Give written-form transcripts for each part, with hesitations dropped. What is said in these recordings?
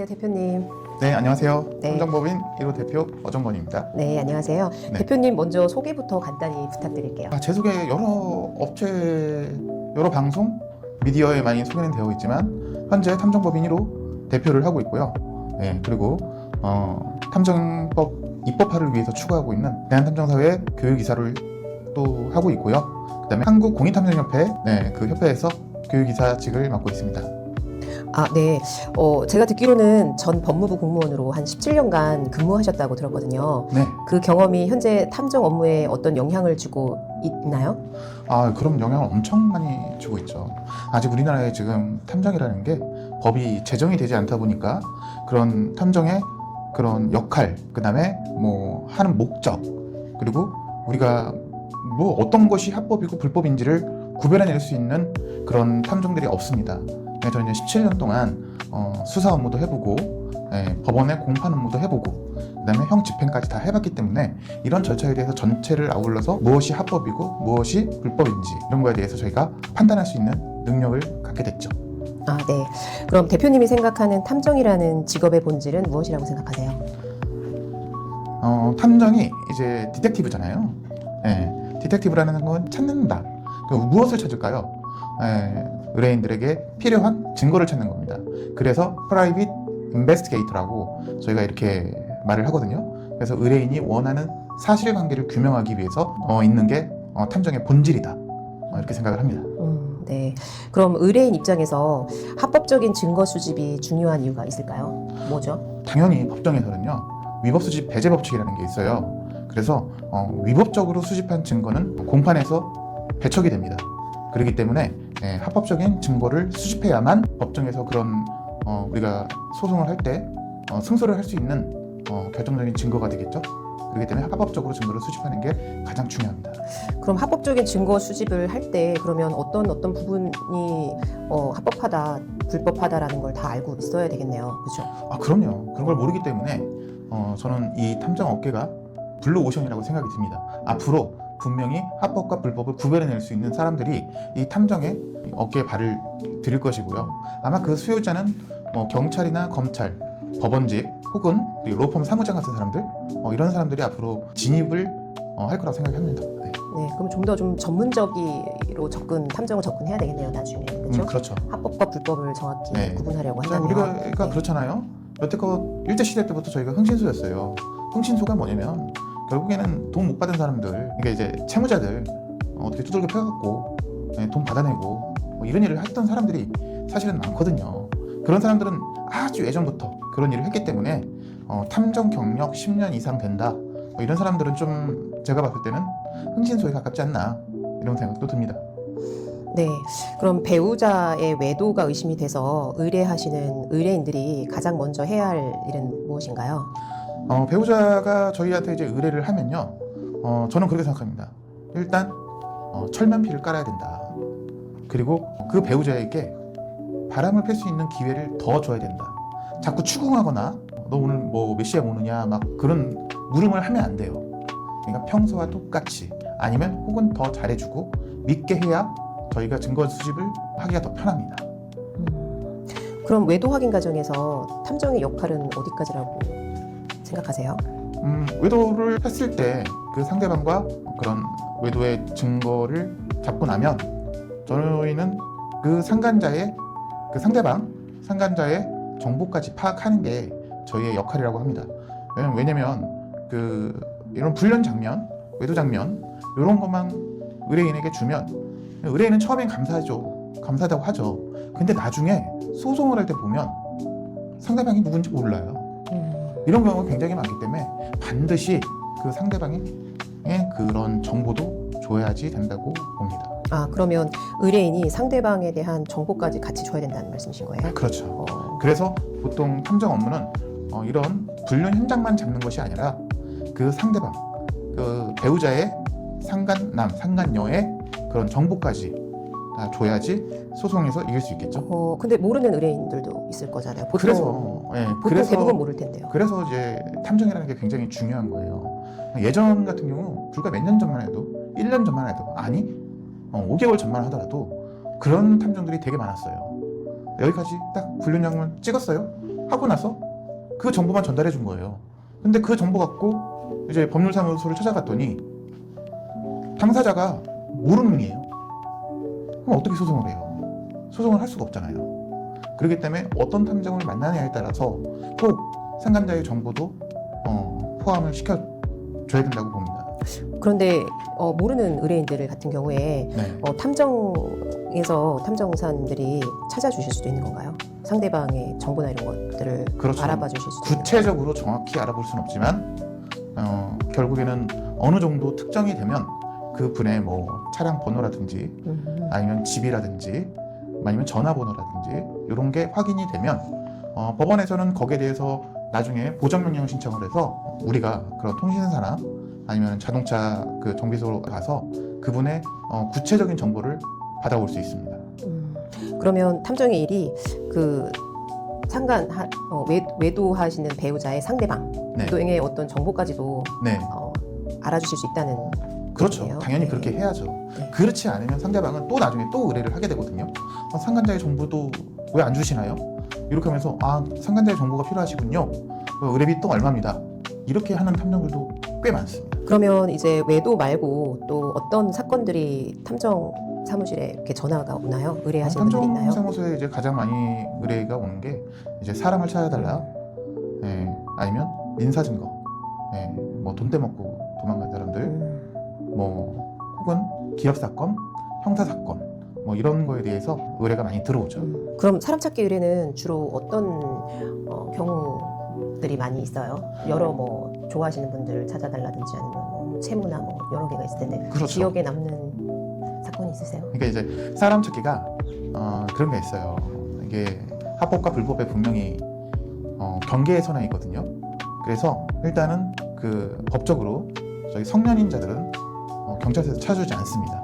네, 대표님. 네, 안녕하세요. 네. 삼정법인 1호 대표 어정건입니다. 네, 안녕하세요. 네. 대표님 먼저 소개부터 간단히 부탁드릴게요. 제 소개 여러 업체, 여러 방송, 미디어에 많이 소개는 되어 있지만 현재 탐정법인 1호 대표를 하고 있고요. 네, 그리고 탐정법 입법화를 위해서 추구하고 있는 대한탐정사회 교육이사를 또 하고 있고요. 그다음에 한국공인탐정협회, 그 협회에서 교육이사직을 맡고 있습니다. 네. 제가 듣기로는 전 법무부 공무원으로 한 17년간 근무하셨다고 들었거든요. 네. 그 경험이 현재 탐정 업무에 어떤 영향을 주고 있나요? 그럼 영향을 엄청 많이 주고 있죠. 아직 우리나라에 지금 탐정이라는 게 법이 제정이 되지 않다 보니까 그런 탐정의 그런 역할, 그 다음에 뭐 하는 목적, 그리고 우리가 뭐 어떤 것이 합법이고 불법인지를 구별해낼 수 있는 그런 탐정들이 없습니다. 저는 이제 17년 동안 수사 업무도 해보고 법원의 공판 업무도 해보고 그다음에 형 집행까지 다 해봤기 때문에 이런 절차에 대해서 전체를 아울러서 무엇이 합법이고 무엇이 불법인지 이런 거에 대해서 저희가 판단할 수 있는 능력을 갖게 됐죠. 네. 그럼 대표님이 생각하는 탐정이라는 직업의 본질은 무엇이라고 생각하세요? 탐정이 이제 디텍티브잖아요. 디텍티브라는 건 찾는다. 무엇을 찾을까요? 의뢰인들에게 필요한 증거를 찾는 겁니다. 그래서 프라이빗 인베스티게이터라고 저희가 이렇게 말을 하거든요. 그래서 의뢰인이 원하는 사실관계를 규명하기 위해서 있는 게 탐정의 본질이다. 이렇게 생각을 합니다. 네. 그럼 의뢰인 입장에서 합법적인 증거 수집이 중요한 이유가 있을까요? 뭐죠? 당연히 법정에서는요, 위법수집 배제 법칙이라는 게 있어요. 그래서 위법적으로 수집한 증거는 공판에서 배척이 됩니다. 그렇기 때문에 합법적인 증거를 수집해야만 법정에서 그런 우리가 소송을 할 때 승소를 할 수 있는 결정적인 증거가 되겠죠. 그렇기 때문에 합법적으로 증거를 수집하는 게 가장 중요합니다. 그럼 합법적인 증거 수집을 할 때 그러면 어떤 부분이 합법하다, 불법하다라는 걸 다 알고 있어야 되겠네요. 그렇죠? 그럼요. 그런 걸 모르기 때문에 저는 이 탐정 업계가 블루 오션이라고 생각이 듭니다. 앞으로 분명히 합법과 불법을 구별해낼 수 있는 사람들이 이 탐정의 어깨에 발을 들일 것이고요. 아마 그 수요자는 경찰이나 검찰, 법원직 혹은 로펌 사무장 같은 사람들, 이런 사람들이 앞으로 진입을 할 거라고 생각합니다. 네. 네, 그럼 좀 더 전문적으로 탐정을 접근해야 되겠네요, 나중에. 그렇죠? 그렇죠. 합법과 불법을 정확히 구분하려고 자, 한다면. 우리가 그렇잖아요. 여태껏 일제시대 때부터 저희가 흥신소였어요. 흥신소가 뭐냐면 결국에는 돈 못 받은 사람들, 그러니까 이제 채무자들 어떻게 두들겨 패갖고 돈 받아내고 이런 일을 했던 사람들이 사실은 많거든요. 그런 사람들은 아주 예전부터 그런 일을 했기 때문에 탐정 경력 10년 이상 된다. 이런 사람들은 좀 제가 봤을 때는 흥신소에 가깝지 않나 이런 생각도 듭니다. 네, 그럼 배우자의 외도가 의심이 돼서 의뢰하시는 의뢰인들이 가장 먼저 해야 할 일은 무엇인가요? 배우자가 저희한테 이제 의뢰를 하면요, 저는 그렇게 생각합니다. 일단 철면피를 깔아야 된다. 그리고 그 배우자에게 바람을 필 수 있는 기회를 더 줘야 된다. 자꾸 추궁하거나 너 오늘 뭐 몇 시에 오느냐 막 그런 물음을 하면 안 돼요. 그러니까 평소와 똑같이 아니면 혹은 더 잘해주고 믿게 해야 저희가 증거 수집을 하기가 더 편합니다. 그럼 외도 확인 과정에서 탐정의 역할은 어디까지라고 생각하세요? 외도를 했을 때 그 상대방과 그런 외도의 증거를 잡고 나면 저희는 그 상간자의 상간자의 정보까지 파악하는 게 저희의 역할이라고 합니다. 왜냐면 이런 불륜 장면, 외도 장면 이런 것만 의뢰인에게 주면 의뢰인은 처음엔 감사하다고 하죠. 근데 나중에 소송을 할 때 보면 상대방이 누군지 몰라요. 이런 경우가 굉장히 많기 때문에 반드시 그 상대방의 그런 정보도 줘야지 된다고 봅니다. 그러면 의뢰인이 상대방에 대한 정보까지 같이 줘야 된다는 말씀이신 거예요? 그렇죠. 그래서 보통 탐정 업무는 이런 불륜 현장만 잡는 것이 아니라 그 상대방, 그 배우자의 상간녀의 그런 정보까지 다 줘야지 소송에서 이길 수 있겠죠. 근데 모르는 의뢰인들도 있을 거잖아요. 보통 대부분 모를 텐데요. 그래서 이제 탐정이라는 게 굉장히 중요한 거예요. 예전 같은 경우 불과 몇 년 전만 해도 1년 전만 해도 5개월 전만 하더라도 그런 탐정들이 되게 많았어요. 여기까지 딱 불륜 장면 찍었어요. 하고 나서 그 정보만 전달해 준 거예요. 근데 그 정보 갖고 이제 법률사무소를 찾아갔더니 당사자가 모르는 분이에요. 그럼 어떻게 소송을 해요? 소송을 할 수가 없잖아요. 그렇기 때문에 어떤 탐정을 만나느냐에 따라서 꼭 상간자의 정보도 포함을 시켜줘야 된다고 봅니다. 그런데 모르는 의뢰인들 같은 경우에 네. 탐정에서 탐정사님들이 찾아주실 수도 있는 건가요? 상대방의 정보나 이런 것들을 그렇죠. 알아봐 주실 수도 있는 구체적으로 정확히 알아볼 수는 없지만 결국에는 어느 정도 특정이 되면 그 분의 뭐 차량 번호라든지 아니면 집이라든지 아니면 전화번호라든지 이런 게 확인이 되면 법원에서는 거기에 대해서 나중에 보전명령 신청을 해서 우리가 그런 통신사나 아니면 자동차 그 정비소로 가서 그분의 구체적인 정보를 받아올 수 있습니다. 그러면 탐정의 일이 그 외도하시는 배우자의 상대방 네. 외도행의 어떤 정보까지도 네. 알아주실 수 있다는 그렇죠. 거네요. 당연히 네. 그렇게 해야죠. 네. 그렇지 않으면 상대방은 또 나중에 또 의뢰를 하게 되거든요. 상간자의 정보도 왜 안 주시나요? 이렇게 하면서 상간자의 정보가 필요하시군요. 의뢰비 또 얼마입니다. 이렇게 하는 탐정들도 꽤 많습니다. 그러면 이제 외도 말고 또 어떤 사건들이 탐정 사무실에 이렇게 전화가 오나요? 의뢰하시는 분들이 있나요? 탐정사무소에 이제 가장 많이 의뢰가 오는 게 이제 사람을 찾아달라, 아니면 민사 증거, 뭐 돈 떼먹고 도망간 사람들, 뭐 혹은 기업 사건, 형사 사건, 뭐 이런 거에 대해서 의뢰가 많이 들어오죠. 그럼 사람 찾기 의뢰는 주로 어떤 경우들이 많이 있어요? 여러 뭐 좋아하시는 분들을 찾아달라든지 아니면 뭐 채무나 뭐 여러 개가 있을 텐데 그렇죠. 기억에 남는 사건이 있으세요? 그러니까 이제 사람 찾기가 그런 게 있어요. 이게 합법과 불법에 분명히 경계의 선에 있거든요. 그래서 일단은 그 법적으로 저희 성년인자들은 경찰서에서 찾아주지 않습니다.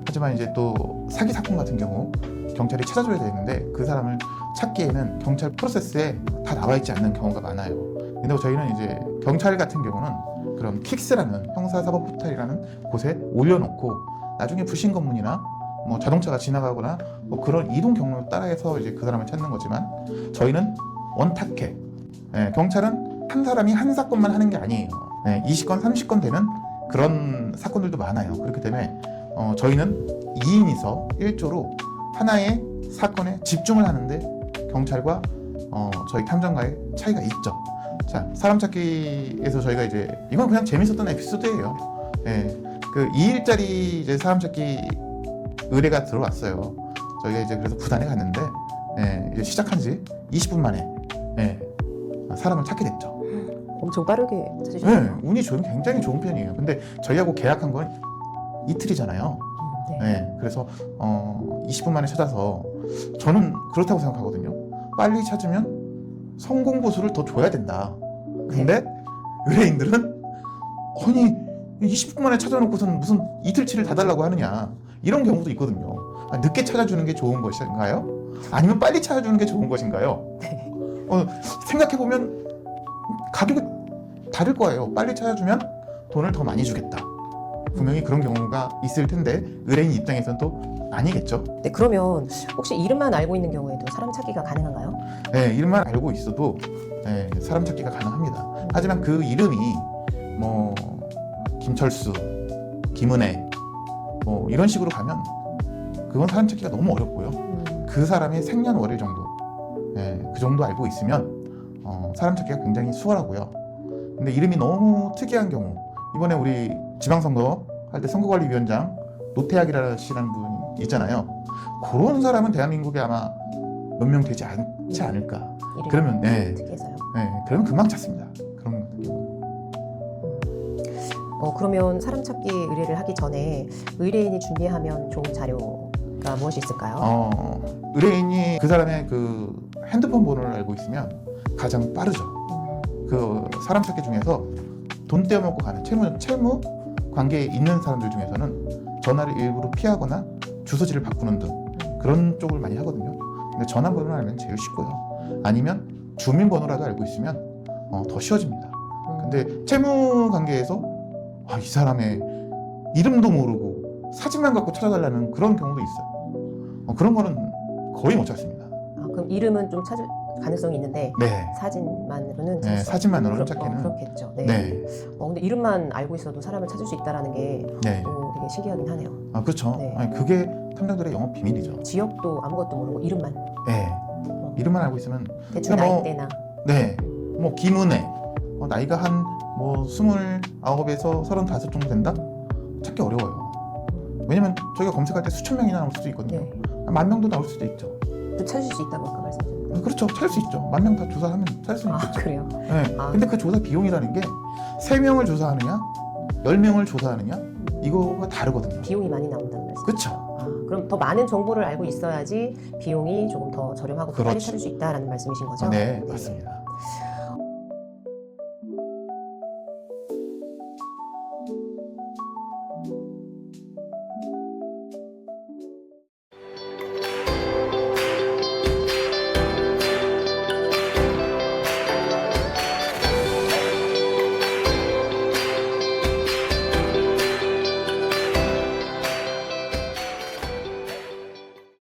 하지만 이제 또 사기 사건 같은 경우 경찰이 찾아줘야 되는데 그 사람을 찾기에는 경찰 프로세스에 다 나와 있지 않는 경우가 많아요. 근데 저희는 이제 경찰 같은 경우는 그런 킥스라는 형사사법 포털이라는 곳에 올려놓고 나중에 부신 검문이나 뭐 자동차가 지나가거나 뭐 그런 이동 경로를 따라해서 이제 그 사람을 찾는 거지만 저희는 원탁해. 경찰은 한 사람이 한 사건만 하는 게 아니에요. 20건, 30건 되는 그런 사건들도 많아요. 그렇기 때문에 저희는 2인이서 1조로 하나의 사건에 집중을 하는데 경찰과 저희 탐정과의 차이가 있죠. 자, 사람 찾기에서 저희가 이제 이건 그냥 재밌었던 에피소드예요. 그 2일짜리 이제 사람 찾기 의뢰가 들어왔어요. 저희가 이제 그래서 부산에 갔는데 이제 시작한 지 20분 만에 사람을 찾게 됐죠. 엄청 빠르게 찾으셨네요. 운이 굉장히 좋은 편이에요. 근데 저희하고 계약한 건 이틀이잖아요. 그래서 20분 만에 찾아서 저는 그렇다고 생각하거든요. 빨리 찾으면 성공 보수를 더 줘야 된다. 근데 의뢰인들은 아니 20분 만에 찾아놓고서는 무슨 이틀치를 다 달라고 하느냐 이런 경우도 있거든요. 늦게 찾아주는 게 좋은 것인가요? 아니면 빨리 찾아주는 게 좋은 것인가요? 네. 생각해보면 가격이 다를 거예요. 빨리 찾아주면 돈을 더 많이 주겠다. 분명히 그런 경우가 있을 텐데 의뢰인 입장에서는 또 아니겠죠. 네, 그러면 혹시 이름만 알고 있는 경우에도 사람 찾기가 가능한가요? 이름만 알고 있어도 사람 찾기가 가능합니다. 하지만 그 이름이 뭐 김철수, 김은혜 뭐 이런 식으로 가면 그건 사람 찾기가 너무 어렵고요. 그 사람의 생년월일 정도 그 정도 알고 있으면 사람 찾기가 굉장히 수월하고요. 근데 이름이 너무 특이한 경우 이번에 우리 지방선거 할 때 선거관리위원장 노태학이라는 분 있잖아요. 그런 사람은 대한민국에 아마 몇 명 되지 않지 않을까. 이름이 그러면 특이해서요. 그러면 금방 찾습니다. 그런 경우. 그러면 사람 찾기 의뢰를 하기 전에 의뢰인이 준비하면 좋은 자료가 무엇이 있을까요? 의뢰인이 그 사람의 그 핸드폰 번호를 알고 있으면 가장 빠르죠. 그 사람 찾기 중에서 돈 떼어먹고 가는 채무 관계에 있는 사람들 중에서는 전화를 일부러 피하거나 주소지를 바꾸는 등 그런 쪽을 많이 하거든요. 근데 전화번호를 알면 제일 쉽고요. 아니면 주민번호라도 알고 있으면 더 쉬워집니다. 근데 채무 관계에서 이 사람의 이름도 모르고 사진만 갖고 찾아달라는 그런 경우도 있어요. 그런 거는 거의 못 찾습니다. 그럼 이름은 좀 가능성이 있는데 네. 사진만으로는 네, 사진만으로는 찾기는. 그렇겠죠. 네. 네. 근데 이름만 알고 있어도 사람을 찾을 수 있다라는 게 네. 되게 신기하긴 하네요. 아, 그렇죠. 네. 아니, 그게 탐정들의 영업 비밀이죠. 지역도 아무것도 모르고 이름만 네. 이름만 알고 있으면 대충 그냥 뭐- 나이대나 네. 뭐 김은혜 나이가 한 뭐 29에서 35 정도 된다? 찾기 어려워요. 왜냐면 저희가 검색할 때 수천 명이나 나올 수도 있거든요. 네. 만 명도 나올 수도 있죠. 또 찾을 수 있다고 아까 말씀드렸는데. 그렇죠. 찾을 수 있죠. 만 명 다 조사하면 찾을 수 아 있겠죠. 그래요? 네. 아. 근데 그 조사 비용이라는 게 3명을 조사하느냐 10명을 조사하느냐 이거가 다르거든요. 비용이 많이 나온다는 말씀. 그렇죠. 아, 그럼 더 많은 정보를 알고 있어야지 비용이 조금 더 저렴하고 더 빨리 그렇죠. 찾을 수 있다라는 말씀이신 거죠? 네, 맞습니다.